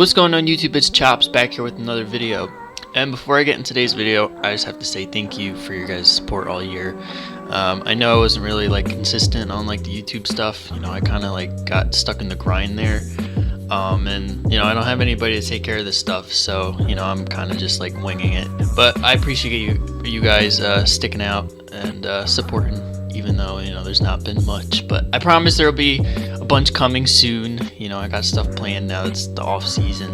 What's going on YouTube? It's Chops back here with another video. And before I get in today's video, I just have to say thank you for your guys' support all year. I know I wasn't really consistent on the YouTube stuff. I kind of got stuck in the grind there. And I don't have anybody to take care of this stuff, so I'm kind of just winging it. But I appreciate you guys sticking out and supporting, even though there's not been much. But I promise there will be a bunch coming soon. I got stuff planned now. It's the off season.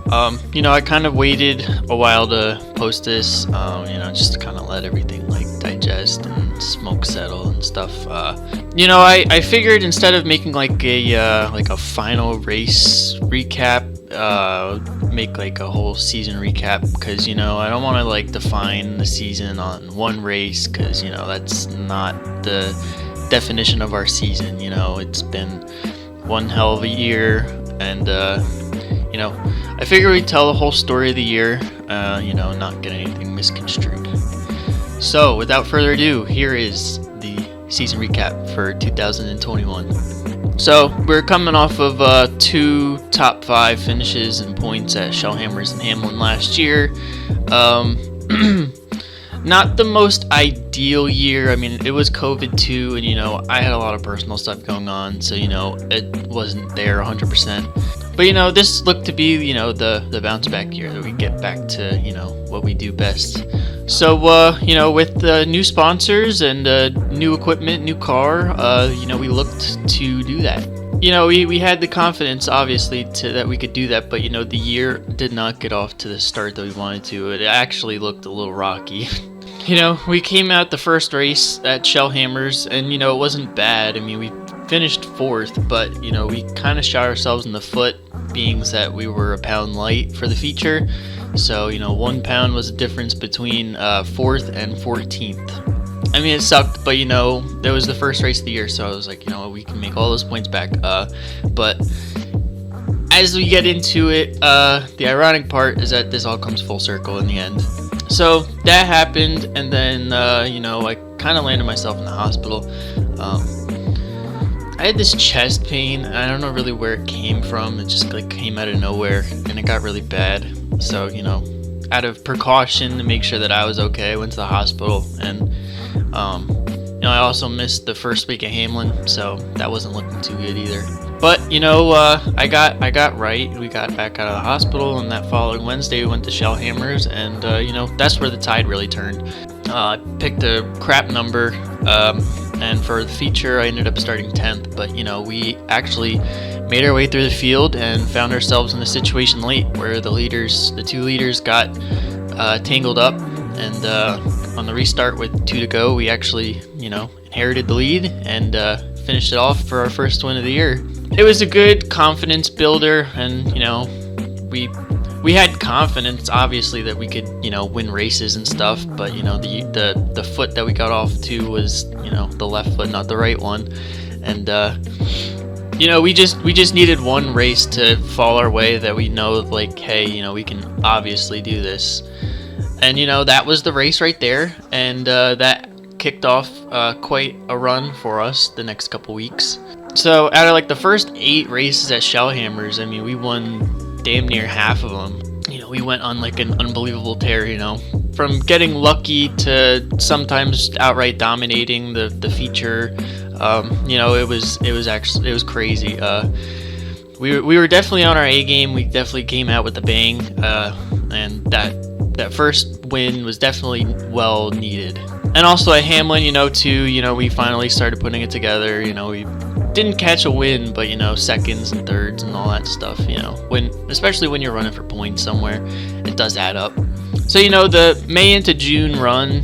I kind of waited a while to post this, just to kind of let everything digest and smoke settle and stuff. I figured instead of making a final race recap, make a whole season recap, because I don't want to define the season on one race, because that's not the definition of our season. It's been one hell of a year, and I figured we'd tell the whole story of the year, not get anything misconstrued. So without further ado, here is the season recap for 2021. So we're coming off of 2 top 5 finishes and points at Shellhammers and Hamlin last year. Not the most ideal year. I mean, it was COVID too, and I had a lot of personal stuff going on, so it wasn't there 100%. But this looked to be the bounce back year, that we get back to what we do best. So with the new sponsors and new equipment, new car, we looked to do that. We had the confidence, obviously, that we could do that, but the year did not get off to the start that we wanted to. It actually looked a little rocky. We came out the first race at Shellhammers, and it wasn't bad. I mean, we finished 4th, but we kind of shot ourselves in the foot, being that we were a pound light for the feature. So 1 pound was the difference between 4th and 14th. I mean, it sucked, but that was the first race of the year, so I was like, we can make all those points back. But as we get into it, the ironic part is that this all comes full circle in the end. So that happened, and then I kind of landed myself in the hospital. I had this chest pain, and I don't know really where it came from. It just came out of nowhere, and it got really bad. So out of precaution to make sure that I was okay, I went to the hospital, and I also missed the first week at Hamlin, so that wasn't looking too good either. But I got right. We got back out of the hospital, and that following Wednesday we went to Shellhammers, and that's where the tide really turned. I picked a crap number, and for the feature I ended up starting 10th, but we actually made our way through the field and found ourselves in a situation late where the 2 leaders got tangled up, and on the restart with 2 to go, we actually inherited the lead and finished it off for our first win of the year. It was a good confidence builder, and we had confidence, obviously, that we could win races and stuff, but the foot that we got off to was the left foot, not the right one. And we just needed one race to fall our way that we know, hey, we can obviously do this. And that was the race right there, and that kicked off quite a run for us the next couple weeks. So out of the first 8 races at Shellhammers, I mean, we won damn near half of them. We went on an unbelievable tear, from getting lucky to sometimes outright dominating the feature. It was crazy. We were definitely on our A game. We definitely came out with a bang, and that first win was definitely well needed. And also at Hamlin, too, we finally started putting it together. We didn't catch a win, but seconds and thirds and all that stuff. Especially when you're running for points somewhere, it does add up. So the May into June run,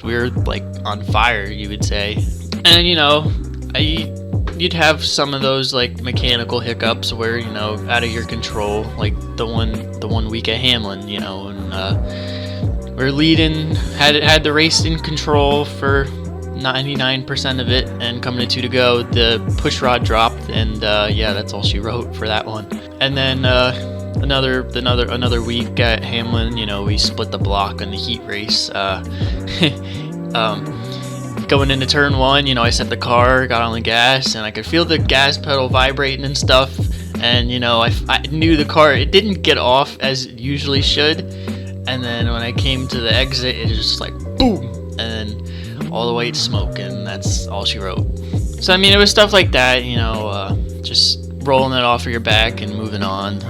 we were on fire, you would say. And you'd have some of those mechanical hiccups where out of your control, the one week at Hamlin, and we're leading, had the race in control for 99% of it, and coming to 2 to go, the push rod dropped, and that's all she wrote for that one. And then another week at Hamlin, we split the block on the heat race. Going into turn 1, I set the car, got on the gas, and I could feel the gas pedal vibrating and stuff. and I knew the car, it didn't get off as it usually should, and then when I came to the exit, it was just like boom, and then all the white smoke, and that's all she wrote. So I mean, it was stuff like that, just rolling it off of your back and moving on.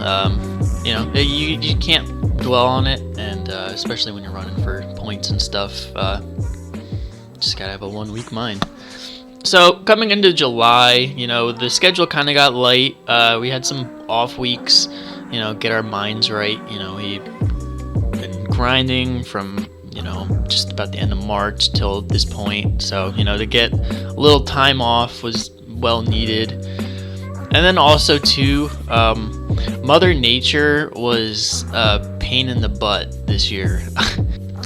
You can't dwell on it, and especially when you're running for points and stuff, just gotta have a 1 week mind. So coming into July, the schedule kind of got light. We had some off weeks, get our minds right. We've been grinding from just about the end of March till this point. So to get a little time off was well needed. And then also too, Mother Nature was a pain in the butt this year.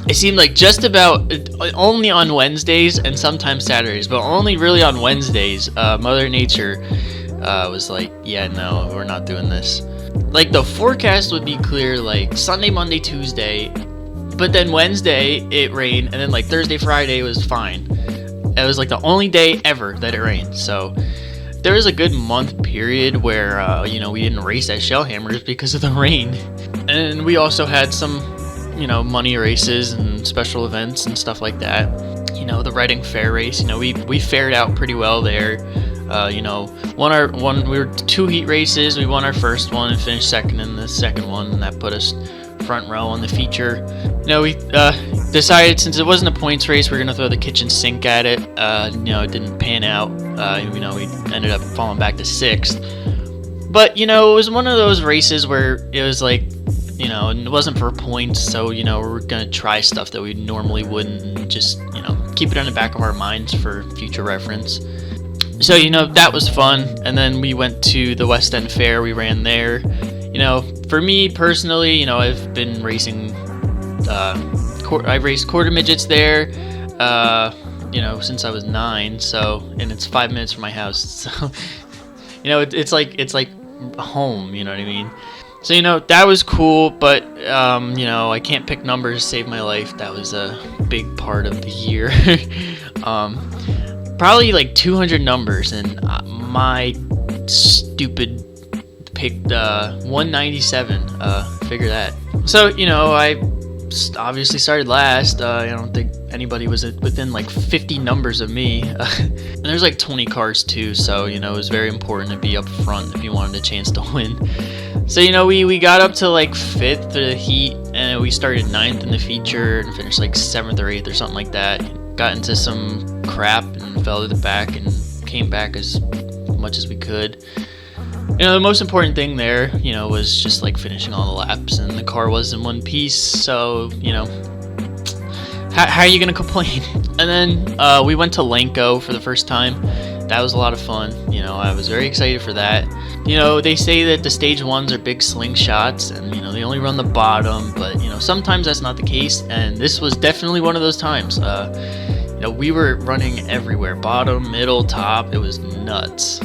It seemed like just about only on Wednesdays and sometimes Saturdays, but only really on Wednesdays, Mother Nature was like, yeah, no, we're not doing this. Like, the forecast would be clear like Sunday, Monday, Tuesday, but then Wednesday it rained, and then like Thursday, Friday was fine. It was like the only day ever that it rained. So there was a good month period where we didn't race at Shellhammers because of the rain. And we also had some money races and special events and stuff like that. The Reading Fair race, we fared out pretty well there. We were 2 heat races. We won our first one and finished second in the second one, and that put us front row on the feature. We decided, since it wasn't a points race, we're gonna throw the kitchen sink at it. It didn't pan out. We ended up falling back to 6th. But it was one of those races where it was like, and it wasn't for points, so we're gonna try stuff that we normally wouldn't, and just keep it on the back of our minds for future reference. So that was fun. And then we went to the West End Fair. We ran there. For me personally, I've been racing. I've raced quarter midgets there. Since I was 9. So, and it's 5 minutes from my house. So, it's like home. You know what I mean? So, that was cool, but, I can't pick numbers to save my life. That was a big part of the year. Probably like 200 numbers, and my stupid picked 197. Figure that. So, I obviously started last. I don't think anybody was within like 50 numbers of me. And there's like 20 cars too, so, it was very important to be up front if you wanted a chance to win. So, we got up to like 5th for the heat, and we started 9th in the feature and finished like 7th or 8th or something like that. Got into some crap and fell to the back and came back as much as we could. The most important thing there, was just like finishing all the laps, and the car was in one piece, so, how are you gonna complain? And then we went to Lenko for the first time. That was a lot of fun. I was very excited for that. They say that the stage 1s are big slingshots, and they only run the bottom, but sometimes that's not the case, and this was definitely one of those times. We were running everywhere, bottom, middle, top. It was nuts.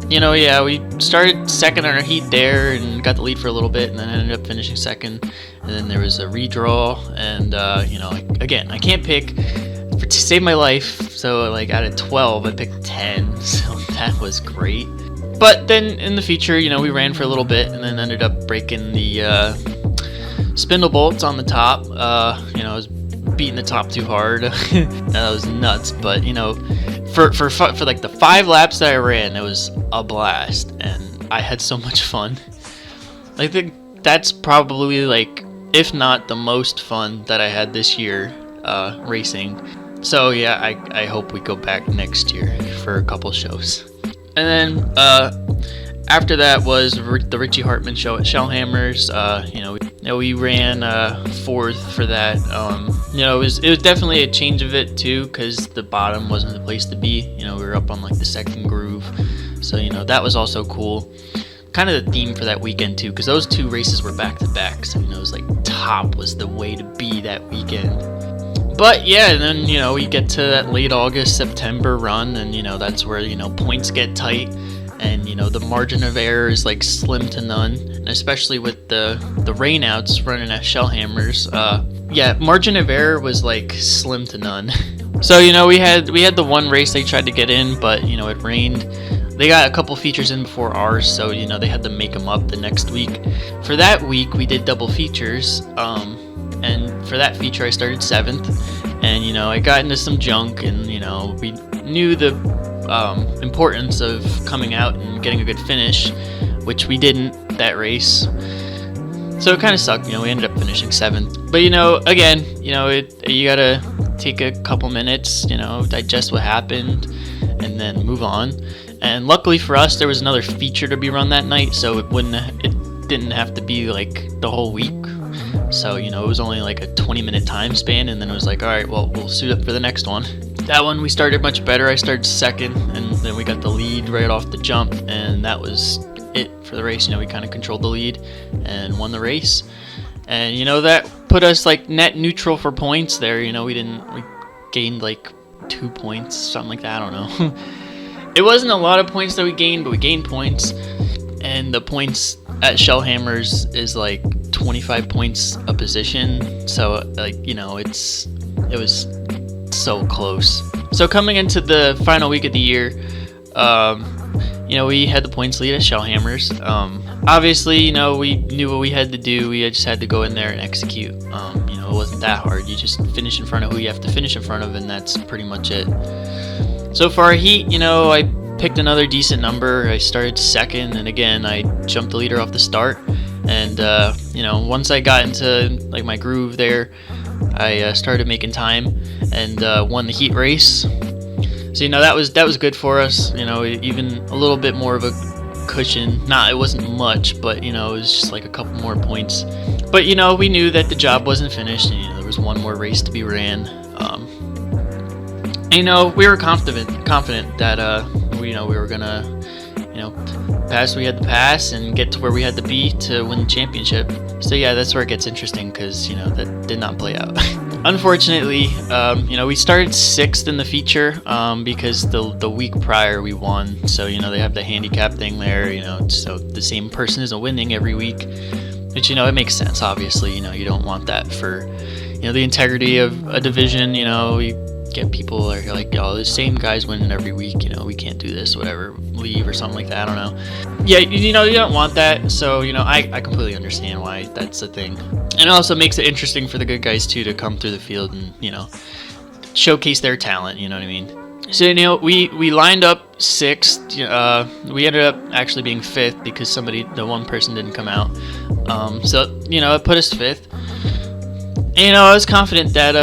We started second on our heat there and got the lead for a little bit, and then ended up finishing second. And then there was a redraw, and again, I can't pick to save my life. So like out of 12, I picked 10. So that was great. But then in the feature, we ran for a little bit, and then ended up breaking the spindle bolts on the top. I was beating the top too hard. That was nuts. But for like the 5 laps that I ran, it was a blast, and I had so much fun. I think that's probably like, if not the most fun that I had this year racing. So yeah, I hope we go back next year for a couple shows. And then after that was the Richie Hartman show at Shellhammers. We ran 4th for that. It was definitely a change of it too, because the bottom wasn't the place to be. We were up on like the second groove, so that was also cool. Kind of the theme for that weekend too, because those 2 races were back to back. So it was like top was the way to be that weekend. But yeah, and then we get to that late August, September run, and that's where points get tight, and the margin of error is like slim to none, and especially with the rainouts running at Shellhammers. Margin of error was like slim to none. So we had the one race they tried to get in, but it rained. they got a couple features in before ours, so they had to make them up the next week. For that week, we did double features, and for that feature, I started 7th, and I got into some junk, and we knew the importance of coming out and getting a good finish, which we didn't that race. So it kind of sucked. We ended up finishing 7th. But again, you gotta take a couple minutes, digest what happened, and then move on. And luckily for us, there was another feature to be run that night, so it didn't have to be like the whole week. So it was only like a 20-minute time span, and then it was like, all right, well, we'll suit up for the next one. That one we started much better. I started 2nd, and then we got the lead right off the jump, and that was it for the race. We kind of controlled the lead and won the race. And that put us like net neutral for points there. We gained like 2 points, something like that. I don't know. It wasn't a lot of points that we gained, but we gained points. And the points at Shellhammers is like 25 points a position. So like, it was so close. So coming into the final week of the year, we had the points lead at Shellhammers. Obviously, we knew what we had to do. We just had to go in there and execute. It wasn't that hard. You just finish in front of who you have to finish in front of, and that's pretty much it. So for our heat, I picked another decent number. I started 2nd, and again, I jumped the leader off the start. And once I got into like my groove there, I started making time and won the heat race. So that was good for us. Even a little bit more of a cushion. It wasn't much, but it was just like a couple more points. But we knew that the job wasn't finished, and there was one more race to be ran. We were confident that we were gonna pass. We had to pass and get to where we had to be to win the championship. So yeah, that's where it gets interesting, because that did not play out. Unfortunately, we started 6th in the feature because the week prior we won. So they have the handicap thing there. So the same person isn't winning every week, which it makes sense. Obviously, you don't want that for the integrity of a division. We get people are like, the same guy's winning every week. We can't do this, whatever, leave or something like that. I don't know. Yeah, you don't want that. So I completely understand why that's a thing. And it also makes it interesting for the good guys too to come through the field and showcase their talent. You know what I mean? So we lined up 6th. We ended up actually being 5th because the one person didn't come out. So it put us 5th. And, I was confident that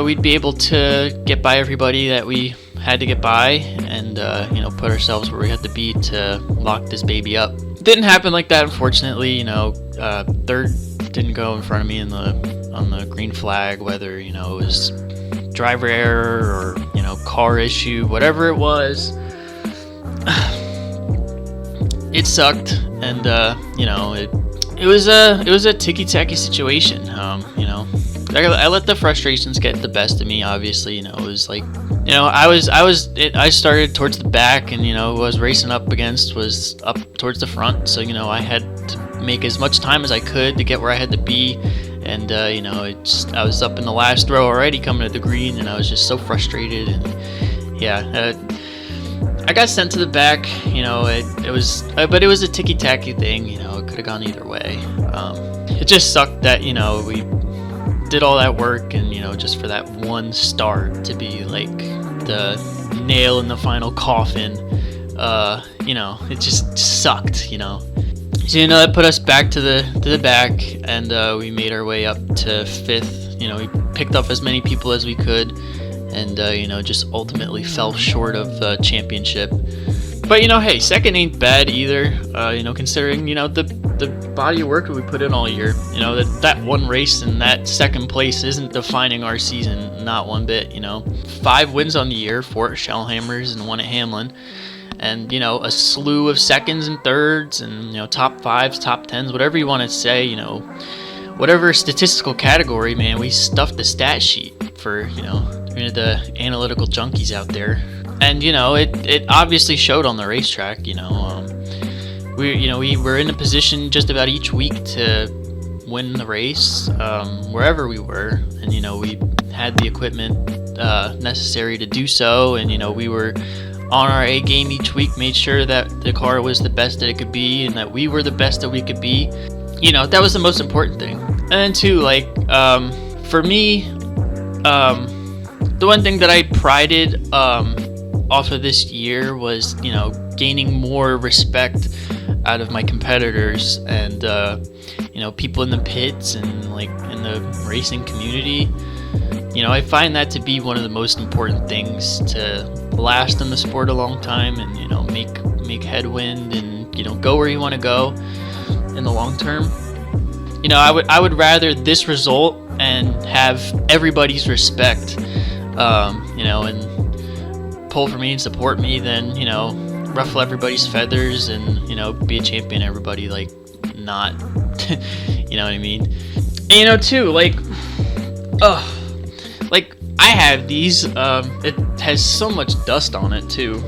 we'd be able to get by everybody that we had to get by, and put ourselves where we had to be to lock this baby up. Didn't happen like that, unfortunately. 3rd didn't go in front of me on the green flag, whether it was driver error or car issue, whatever it was. It sucked, and it was a ticky-tacky situation. I let the frustrations get the best of me. Obviously, it was like, I started towards the back, and was racing up against was up towards the front. So I had to make as much time as I could to get where I had to be, and I was up in the last row already coming to the green, and I was just so frustrated, and yeah. I got sent to the back. But it was a ticky-tacky thing. It could have gone either way. It just sucked that we did all that work, and just for that one start to be like the nail in the final coffin. It just sucked. So that put us back to the back, and we made our way up to 5th. We picked up as many people as we could, and just ultimately fell short of the championship. But hey, 2nd ain't bad either. Considering the body of work that we put in all year. That one race and that 2nd place isn't defining our season, not one bit. 5 wins on the year, 4 at Shellhammers and 1 at Hamlin, and a slew of 2nds and 3rds, and top 5s, top 10s, whatever you want to say. Whatever statistical category, man, we stuffed the stat sheet for the analytical junkies out there. And it obviously showed on the racetrack. We were in a position just about each week to win the race, wherever we were, and we had the equipment necessary to do so, and we were on our A game each week, made sure that the car was the best that it could be and that we were the best that we could be. That was the most important thing. And then too, like, for me, the one thing that I prided off of this year was, gaining more respect out of my competitors and, people in the pits and like in the racing community. I find that to be one of the most important things to last in the sport a long time and, make headwind and, go where you want to go in the long term. I would rather this result and have everybody's respect, and pull for me and support me than, ruffle everybody's feathers and, be a champion, everybody, like, not, you know what I mean? And, too, like, I have these, it has so much dust on it, too,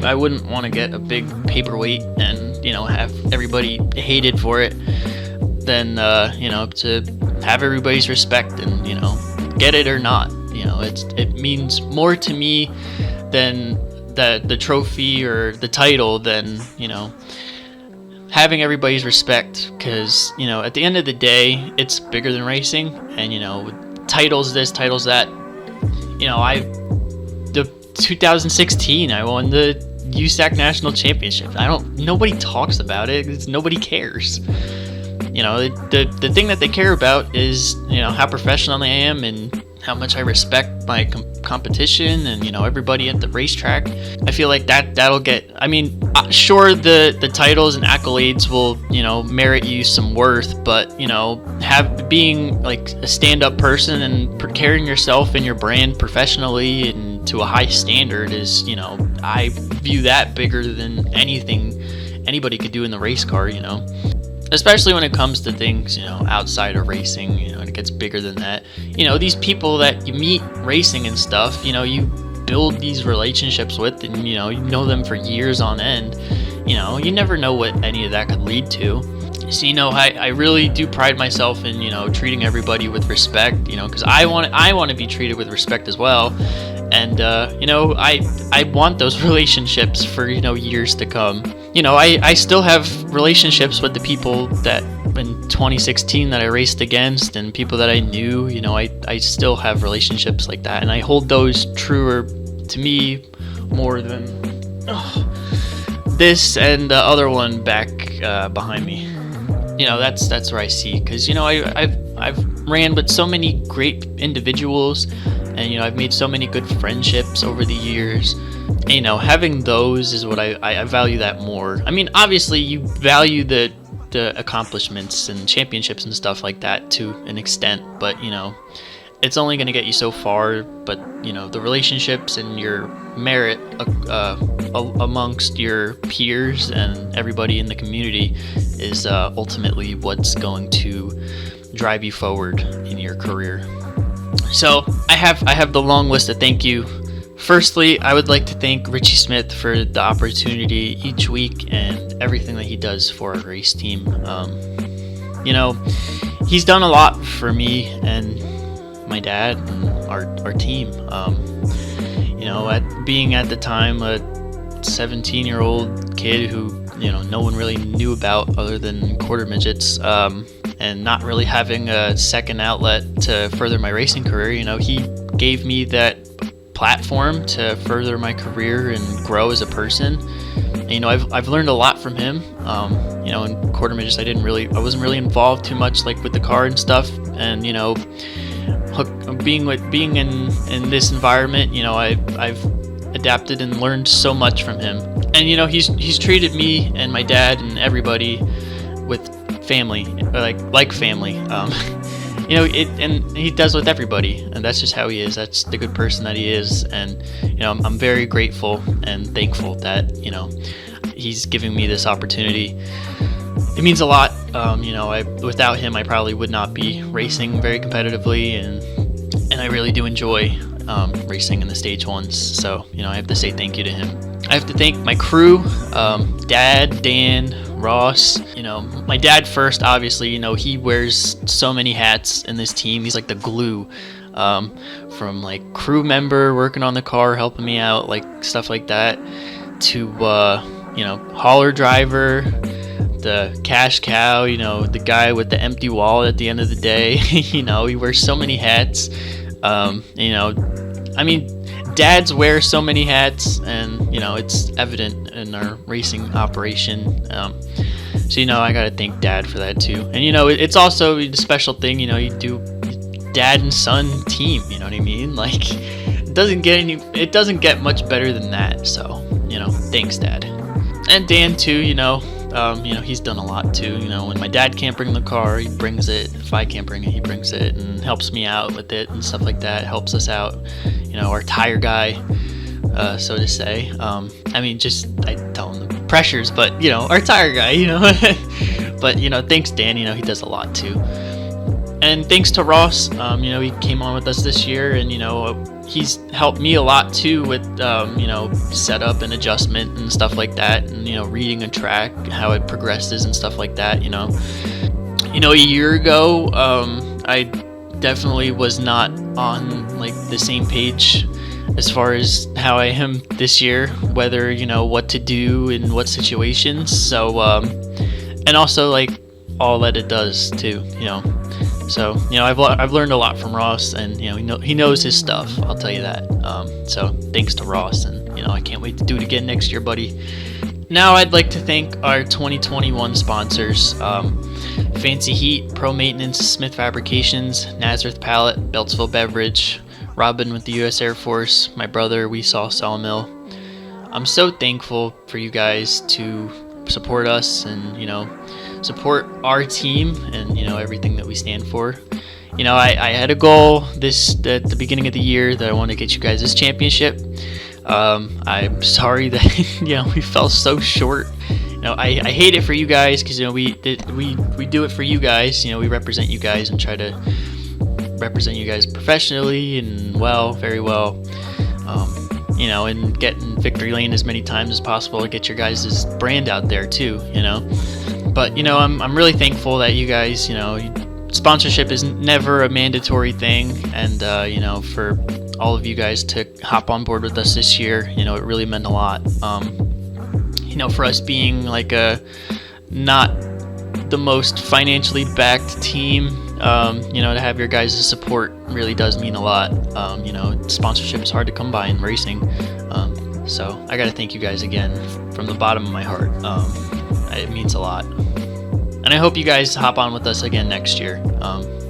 I wouldn't want to get a big paperweight and, have everybody hated for it than, to have everybody's respect and, get it or not, it means more to me than the trophy or the title than, having everybody's respect, because, at the end of the day, it's bigger than racing, and, titles this, titles that, the 2016, I won the USAC National Championship. Nobody talks about it, because nobody cares. The thing that they care about is, how professional I am and how much I respect my competition and, everybody at the racetrack. I feel like that'll get, sure, the titles and accolades will, merit you some worth, but, being like a stand-up person and carrying yourself and your brand professionally and to a high standard is, I view that bigger than anything anybody could do in the race car, especially when it comes to things, outside of racing, and it gets bigger than that. These people that you meet racing and stuff, you build these relationships with and, you know them for years on end. You never know what any of that could lead to. So, I really do pride myself in, treating everybody with respect, because I want to be treated with respect as well. And, I want those relationships for, years to come. I still have relationships with the people that in 2016 that I raced against and people that I knew, I still have relationships like that. And I hold those truer to me more than this and the other one back behind me. That's where I see, because, I've ran with so many great individuals and, I've made so many good friendships over the years. And, having those is what I value that more. Obviously you value the accomplishments and championships and stuff like that to an extent, but, it's only going to get you so far. But, the relationships and your merit amongst your peers and everybody in the community is ultimately what's going to drive you forward in your career. So I have the long list of thank you. Firstly, I would like to thank Richie Smith for the opportunity each week and everything that he does for our race team. He's done a lot for me and my dad and our team. At the time a 17-year-old kid who, no one really knew about other than quarter midgets, and not really having a second outlet to further my racing career, he gave me that platform to further my career and grow as a person. And, I've learned a lot from him. In quarter midgets, I wasn't really involved too much like with the car and stuff. And, being in this environment, I've adapted and learned so much from him. And, he's treated me and my dad and everybody with family, like family. And he does with everybody, and that's just how he is. That's the good person that he is. And, I'm very grateful and thankful that, he's giving me this opportunity. It means a lot. Without him, I probably would not be racing very competitively, and I really do enjoy racing in the stage ones. So, I have to say thank you to him. I have to thank my crew, Dad, Dan, Ross. My dad first, obviously. He wears so many hats in this team. He's like the glue. from like crew member working on the car, helping me out, like stuff like that, to hauler driver, the cash cow, the guy with the empty wallet at the end of the day. He wears so many hats. Dads wear so many hats, and it's evident in our racing operation. So I gotta thank Dad for that too. And it's also a special thing. You do dad and son team. You know what I mean? Like it doesn't get much better than that. So thanks, Dad. And Dan too. He's done a lot too. When my dad can't bring the car, he brings it. If I can't bring it, he brings it and helps me out with it and stuff like that. Helps us out. Our tire guy, so to say. I tell him the pressures, but our tire guy. But thanks, Dan. He does a lot too. And thanks to Ross. He came on with us this year, and he's helped me a lot too with setup and adjustment and stuff like that, and reading a track, how it progresses and stuff like that. A year ago, I definitely was not on like the same page as far as how I am this year, whether what to do in what situations. So and also like all that it does too. So I've learned a lot from Ross, and he knows his stuff, I'll tell you that. So thanks to Ross, and I can't wait to do it again next year, buddy. Now I'd like to thank our 2021 sponsors: FancyHeat, Pro Maintenance, Smith Fabrications, Nazareth Pallet, Beltzville Beverage, Robin with the U.S. Air Force, my brother We Saw Sawmill. I'm so thankful for you guys to support us and support our team and everything that we stand for. I had a goal at the beginning of the year that I want to get you guys this championship. I'm sorry that we fell so short. I hate it for you guys, because we do it for you guys. We represent you guys and try to represent you guys professionally and very well. And get in victory lane as many times as possible to get your guys' brand out there too. But I'm really thankful that you guys, sponsorship is never a mandatory thing, and for all of you guys to hop on board with us this year, it really meant a lot. For us being like a not the most financially backed team, to have your guys' support really does mean a lot. Sponsorship is hard to come by in racing, so I gotta thank you guys again from the bottom of my heart. It means a lot. And I hope you guys hop on with us again next year.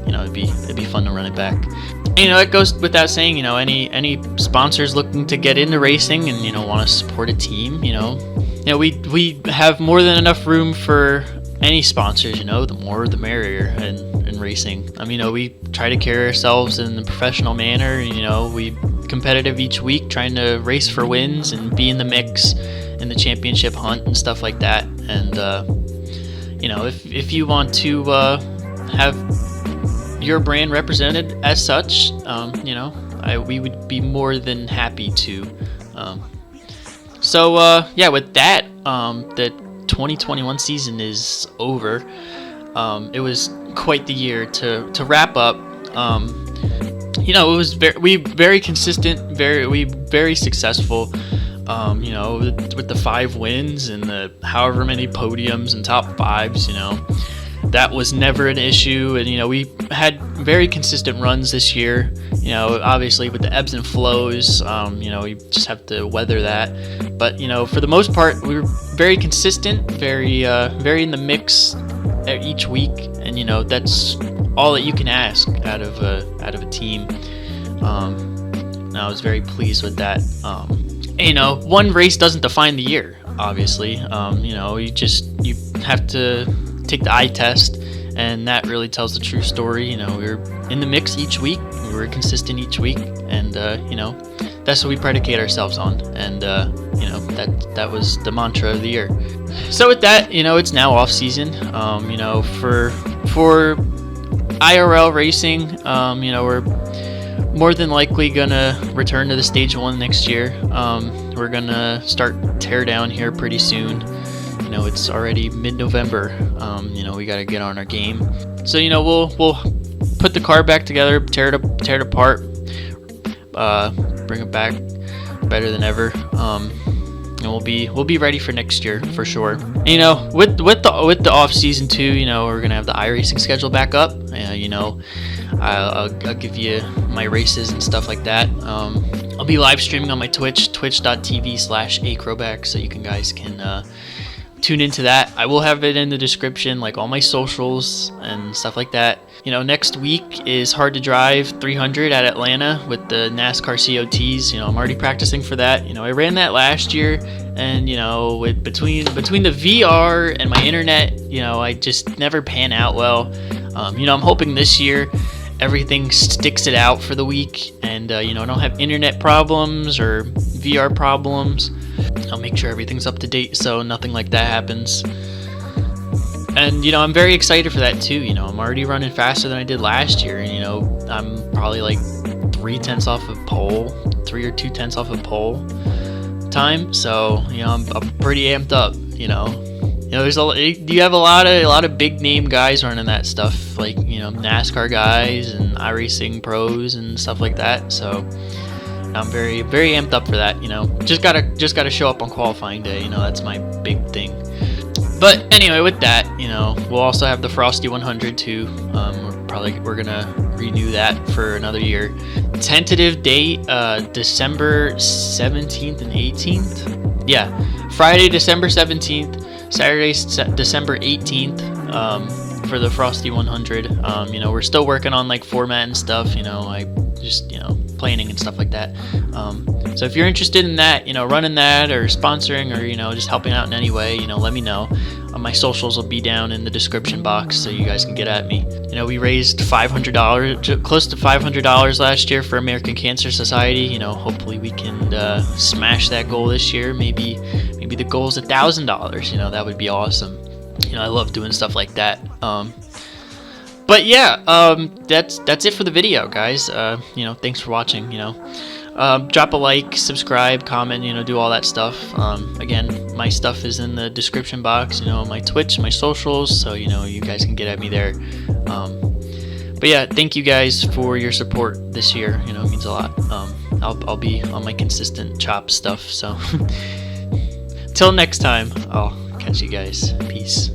It'd be fun to run it back. It goes without saying, any sponsors looking to get into racing and want to support a team, we have more than enough room for any sponsors. The more the merrier in racing. We try to carry ourselves in a professional manner. We competitive each week, trying to race for wins and be in the mix in the championship hunt and stuff like that. And if you want to have your brand represented as such, we would be more than happy to. With that, the 2021 season is over. It was quite the year to wrap up. It was very consistent, very successful. With the 5 wins and the however many podiums and top 5s, that was never an issue. And we had very consistent runs this year. Obviously with the ebbs and flows, you just have to weather that. But for the most part, we were very consistent, very in the mix each week, and that's all that you can ask out of a team. And I was very pleased with that. One race doesn't define the year, obviously. You have to take the eye test, and that really tells the true story. We were in the mix each week, we were consistent each week, and that's what we predicate ourselves on. And that was the mantra of the year. So with that, it's now off season. For IRL racing, we're more than likely gonna return to the stage 1 next year. We're gonna start tear down here pretty soon. It's already mid-November. We gotta get on our game. So we'll put the car back together, tear it apart, bring it back better than ever. And we'll be ready for next year for sure. And, you know, with the off season too, you know, we're gonna have the iRacing schedule back up. You know, I'll give you my races and stuff like that. I'll be live streaming on my twitch.tv/acroback, so you guys can tune into that. I will have it in the description, like all my socials and stuff like that. You know, next week is Hard to Drive 300 at Atlanta with the NASCAR COTs. You know, I'm already practicing for that. You know, I ran that last year, and you know, between the VR and my internet, you know, I just never pan out well. You know, I'm hoping this year everything sticks it out for the week, and you know, I don't have internet problems or VR problems. I'll make sure everything's up to date so nothing like that happens. And you know, I'm very excited for that too. You know, I'm already running faster than I did last year, and you know, I'm probably like 3 tenths off of pole, 3 or 2 tenths off of pole time. So you know, I'm pretty amped up. You know, you have a lot of big name guys running that stuff, like, you know, NASCAR guys and iRacing pros and stuff like that. So I'm very amped up for that. You know, just gotta show up on qualifying day. You know, that's my big thing. But anyway, with that, you know, we'll also have the Frosty 100 too. We're gonna renew that for another year. Tentative date, December 17th and 18th. Yeah, Friday, December 17th, Saturday, December 18th. For the Frosty 100. You know, we're still working on like format and stuff. You know, I just, you know, planning and stuff like that. So if you're interested in that, you know, running that or sponsoring or, you know, just helping out in any way, you know, let me know. My socials will be down in the description box so you guys can get at me. You know, we raised $500, close to $500 last year for American Cancer Society. You know, hopefully we can smash that goal this year. Maybe the goal is $1,000. You know, that would be awesome. You know, I love doing stuff like that. But yeah, that's it for the video, guys. You know, thanks for watching. You know, drop a like, subscribe, comment, you know, do all that stuff. Again, my stuff is in the description box, you know, my Twitch, my socials, so, you know, you guys can get at me there. But yeah, thank you guys for your support this year. You know, it means a lot. I'll be on my consistent chop stuff, so till next time, I'll catch you guys. Peace.